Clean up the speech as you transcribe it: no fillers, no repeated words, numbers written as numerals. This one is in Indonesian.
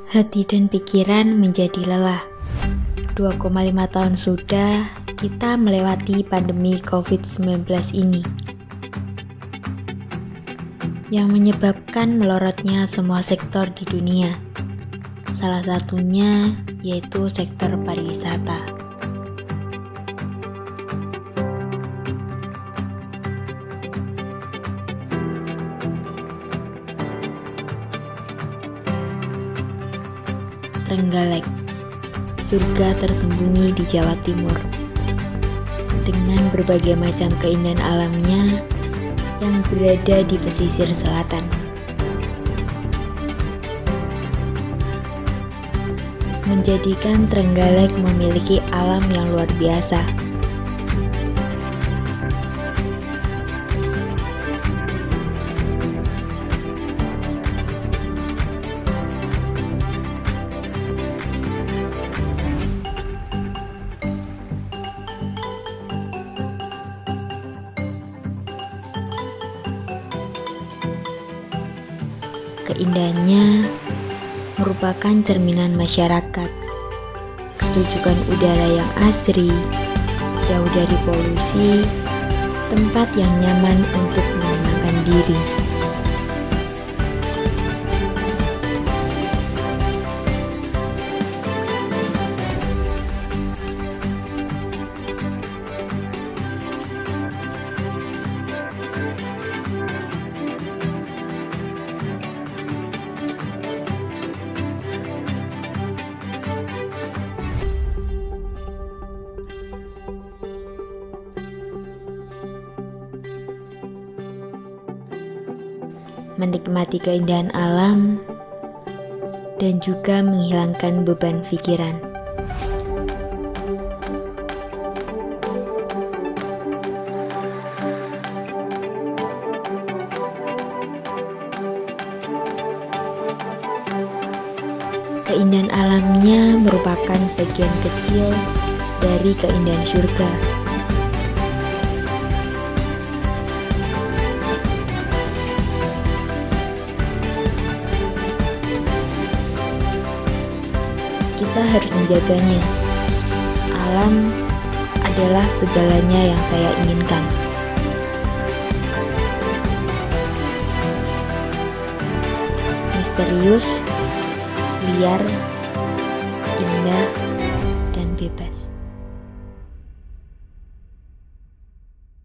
Hati dan pikiran menjadi lelah. 2,5 tahun sudah kita melewati pandemi COVID-19 ini, yang menyebabkan melorotnya semua sektor di dunia. Salah satunya yaitu sektor pariwisata. Trenggalek, surga tersembunyi di Jawa Timur, dengan berbagai macam keindahan alamnya yang berada di pesisir selatan. Menjadikan Trenggalek memiliki alam yang luar biasa. Keindahannya merupakan cerminan masyarakat, kesejukan udara yang asri, jauh dari polusi, tempat yang nyaman untuk menenangkan diri. Menikmati keindahan alam dan juga menghilangkan beban pikiran. Keindahan alamnya merupakan bagian kecil dari keindahan surga. Kita harus menjaganya. Alam adalah segalanya yang saya inginkan. Misterius, liar, indah,